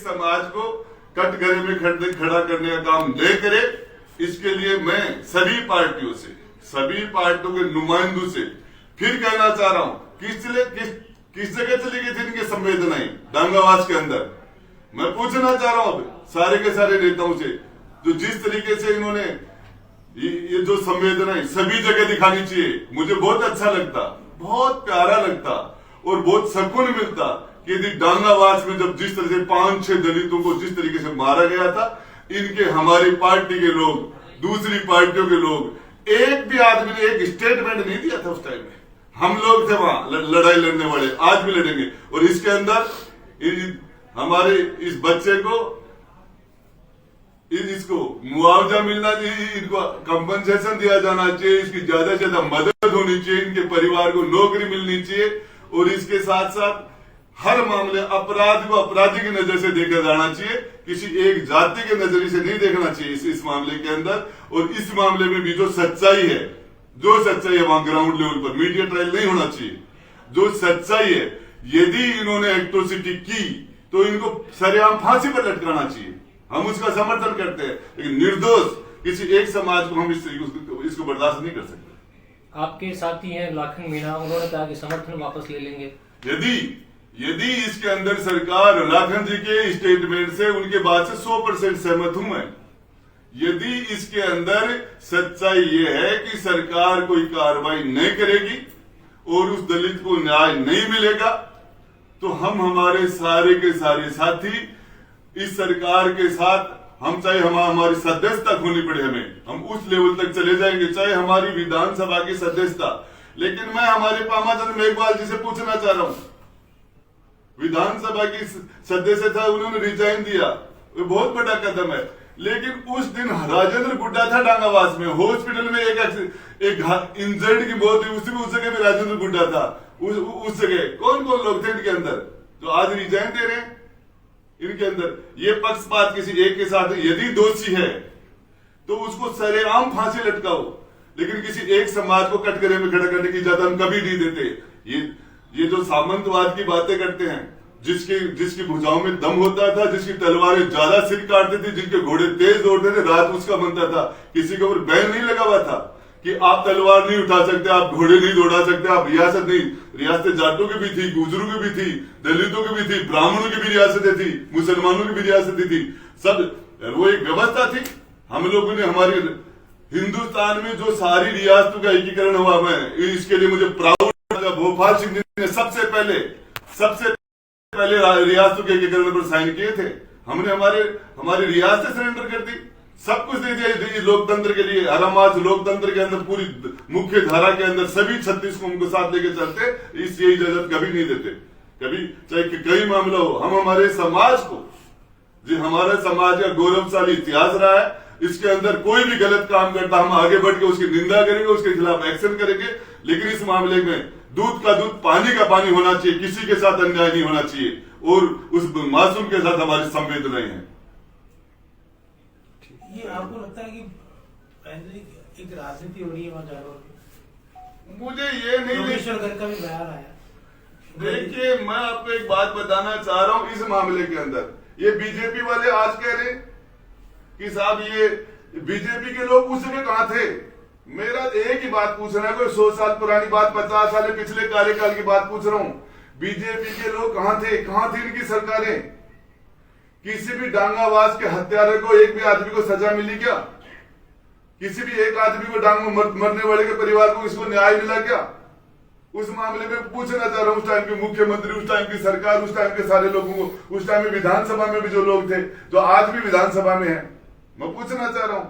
समाज को कटघरे में खड़ा करने का काम न करे, इसके लिए मैं सभी पार्टियों के नुमाइंदों से फिर कहना चाह रहा हूँ, किस जगह चली गई थी इनकी संवेदनाएं दांगावास के अंदर। मैं पूछना चाह रहा हूँ सारे के सारे नेताओं से, जो जिस तरीके से इन्होंने ये जो संवेदनाएं सभी जगह दिखानी चाहिए, मुझे बहुत अच्छा लगता, बहुत प्यारा लगता और बहुत सुकून मिलता कि यदि डांगावास में जब जिस तरह से 5-6 दलितों को जिस तरीके से मारा गया था, इनके हमारी पार्टी के लोग, दूसरी पार्टियों के लोग, एक भी आदमी ने एक स्टेटमेंट नहीं दिया था उस टाइम में। हम लोग थे वहां लड़ाई लड़ने वाले, आज भी लड़ेंगे। और इसके अंदर हमारे इस बच्चे को इसको मुआवजा मिलना चाहिए, इनको कंपनसेशन दिया जाना चाहिए, इसकी ज्यादा से ज्यादा मदद होनी चाहिए, इनके परिवार को नौकरी मिलनी चाहिए। और इसके साथ साथ हर मामले अपराध को अपराधी की नजर से देखा जाना चाहिए, किसी एक जाति के नजरिए से नहीं देखना चाहिए इस मामले के अंदर। और इस मामले में भी जो सच्चाई है वहां ग्राउंड लेवल पर मीडिया ट्रायल नहीं होना चाहिए। जो सच्चाई है, यदि इन्होंने एक्ट्रोसिटी की तो इनको सरेआम फांसी पर लटकाना चाहिए, हम उसका समर्थन करते हैं। लेकिन निर्दोष किसी एक समाज को हम इसको बर्दाश्त नहीं कर सकते। आपके साथी हैं लाखन मीणा, उन्होंने कहा कि समर्थन वापस ले लेंगे। यदि इसके अंदर सरकार लाखन जी के स्टेटमेंट से, उनके बात से 100% सहमत हूं मैं। यदि इसके अंदर सच्चाई ये है कि सरकार कोई कार्रवाई नहीं करेगी और उस दलित को न्याय नहीं मिलेगा, तो हम हमारे सारे के सारे साथी इस सरकार के साथ, हम चाहे हमारी सदस्यता खोनी पड़े हम उस लेवल तक चले जाएंगे, चाहे हमारी विधानसभा की सदस्यता। लेकिन मैं हमारे पामाचंद मेघवाल जी से पूछना चाह रहा हूं, विधानसभा की सदस्यता उन्होंने रिजाइन दिया, वो बहुत बड़ा कदम है। लेकिन उस दिन राजेंद्र गुड्डा था डांगावास में, हॉस्पिटल में एक इंजर्ड की मौत हुई, उस जगह में राजेंद्र गुड्डा था। उस जगह कौन कौन लोग थे इनके अंदर जो आज रिजाइन दे रहे हैं? इनके अंदर ये पक्षपात किसी एक के साथ, यदि दोषी है तो उसको सरेआम फांसी लटकाओ, लेकिन किसी एक समाज को कटघरे में खड़ा करने की इजाजत हम कभी नहीं देते। ये जो सामंतवाद की बातें करते हैं, जिसकी भुजाओं में दम होता था, जिसकी तलवारें ज्यादा सिर काटती थी, जिनके घोड़े तेज दौड़ते थे, रात उसका बनता था। किसी के ऊपर बैन नहीं लगा हुआ था कि आप तलवार नहीं उठा सकते, आप घोड़े नहीं दौड़ा सकते, आप रियासत नहीं। रियासतें जाटों की भी थी, गुजरों की भी थी, दलितों की भी थी, ब्राह्मणों की भी रियासतें थी, मुसलमानों की भी रियासतें थी। सब वो एक व्यवस्था थी। हम लोगों ने हमारे हिंदुस्तान में जो सारी रियासतों का एकीकरण हुआ, मैं इसके लिए मुझे प्राउड। भोपाल सिंह ने सबसे पहले रियासतों के एकीकरण पर साइन किए थे। हमने हमारी रियासतें सरेंडर कर दी, सब कुछ दे दिया लोकतंत्र के लिए। हरामाज लोकतंत्र के अंदर पूरी मुख्य धारा के अंदर सभी 36 को उनको साथ लेके चलते, ये इजाजत कभी नहीं देते। कभी चाहे कई मामला हो, हम हमारे समाज को, जो हमारा समाज का गौरवशाली इतिहास रहा है, इसके अंदर कोई भी गलत काम करता हम आगे बढ़ के उसकी निंदा करेंगे, उसके खिलाफ एक्शन करेंगे। लेकिन इस मामले में दूध का दूध पानी का पानी होना चाहिए, किसी के साथ अन्याय नहीं होना चाहिए। और उस मासूम के साथ हमारी संवेदनाएं हैं। ये आपको लगता है कि एक राजनीति हो रही है वहां जाकर? मुझे ये नहीं, का भी बयान आया। देखिए, मैं आपको एक बात बताना चाह रहा हूं। इस मामले के अंदर ये बीजेपी वाले आज कह रहे कि साहब ये बीजेपी के लोग उस समय कहां थे। मेरा एक ही बात पूछना है, कोई 100 साल पुरानी बात, 50 साल पिछले कार्यकाल की बात पूछ रहा हूं। बीजेपी के लोग कहां थे? कहां थी इनकी सरकारें? किसी भी डांगावास के हत्यारे को, एक भी आदमी को सजा मिली क्या? किसी भी एक आदमी को डांग मरने वाले के परिवार को इसको न्याय मिला क्या? उस मामले में पूछना चाह रहा हूं। उस टाइम के मुख्यमंत्री, उस टाइम की सरकार, उस टाइम के सारे लोगों को, उस टाइम में विधानसभा में भी जो लोग थे, जो आज भी विधानसभा में है, मैं पूछना चाह रहा हूं।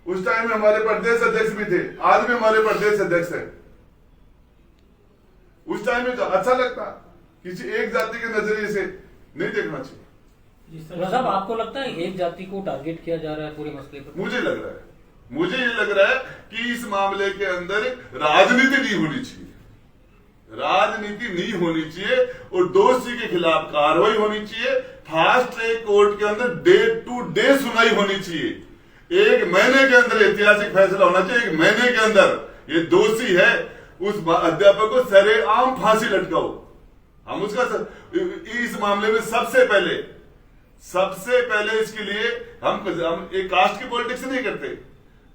उस टाइम में हमारे प्रदेश अध्यक्ष भी थे, आज भी हमारे प्रदेश अध्यक्ष है। उस टाइम में अच्छा लगता, किसी एक जाति के नजरिए से नहीं देखना चाहिए। साहब, आपको लगता है एक जाति को टारगेट किया जा रहा है पूरे मसले पर? मुझे ये लग रहा है कि इस मामले के अंदर राजनीति नहीं होनी चाहिए, राजनीति नहीं होनी चाहिए और दोषी के खिलाफ कार्रवाई होनी चाहिए। फास्ट ट्रैक कोर्ट के अंदर डे टू डे सुनाई होनी चाहिए। 1 महीने के अंदर ऐतिहासिक फैसला होना चाहिए। 1 महीने के अंदर ये दोषी है, उस अध्यापक को सरेआम फांसी लटकाओ। हम उसका इस मामले में सबसे पहले सबसे पहले इसके लिए हम एक कास्ट की पॉलिटिक्स नहीं करते।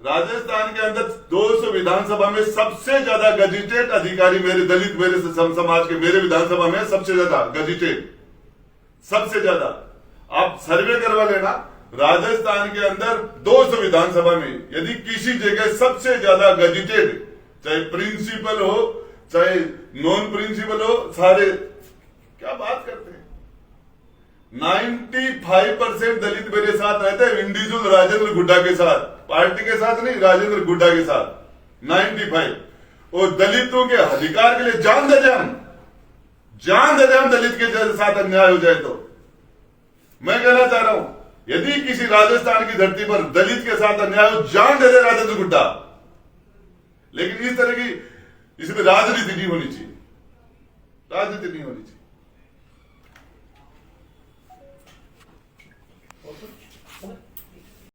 राजस्थान के अंदर 200 विधानसभा में सबसे ज्यादा गजिटेड अधिकारी मेरे दलित, मेरे समाज के, मेरे विधानसभा में सबसे ज्यादा गजिटेड, सबसे ज्यादा। आप सर्वे करवा लेना, राजस्थान के अंदर 200 विधानसभा में यदि किसी जगह सबसे ज्यादा गजिटेड, चाहे प्रिंसिपल हो चाहे नॉन प्रिंसिपल हो, सारे क्या बात करते हैं। 95% दलित मेरे साथ रहते हैं, इंडिविजुअल राजेंद्र गुड्डा के साथ, पार्टी के साथ नहीं, राजेंद्र गुड्डा के साथ 95। और दलितों के अधिकार के लिए जान दे दे हम दलित के साथ अन्याय हो जाए तो। मैं कहना चाह रहा हूं, यदि किसी राजस्थान की धरती पर दलित के साथ अन्याय हो, जान दे दे राजेंद्र गुड्डा। लेकिन इस तरह की इसमें राजनीति नहीं होनी चाहिए, राजनीति नहीं होनी चाहिए। और कुछ?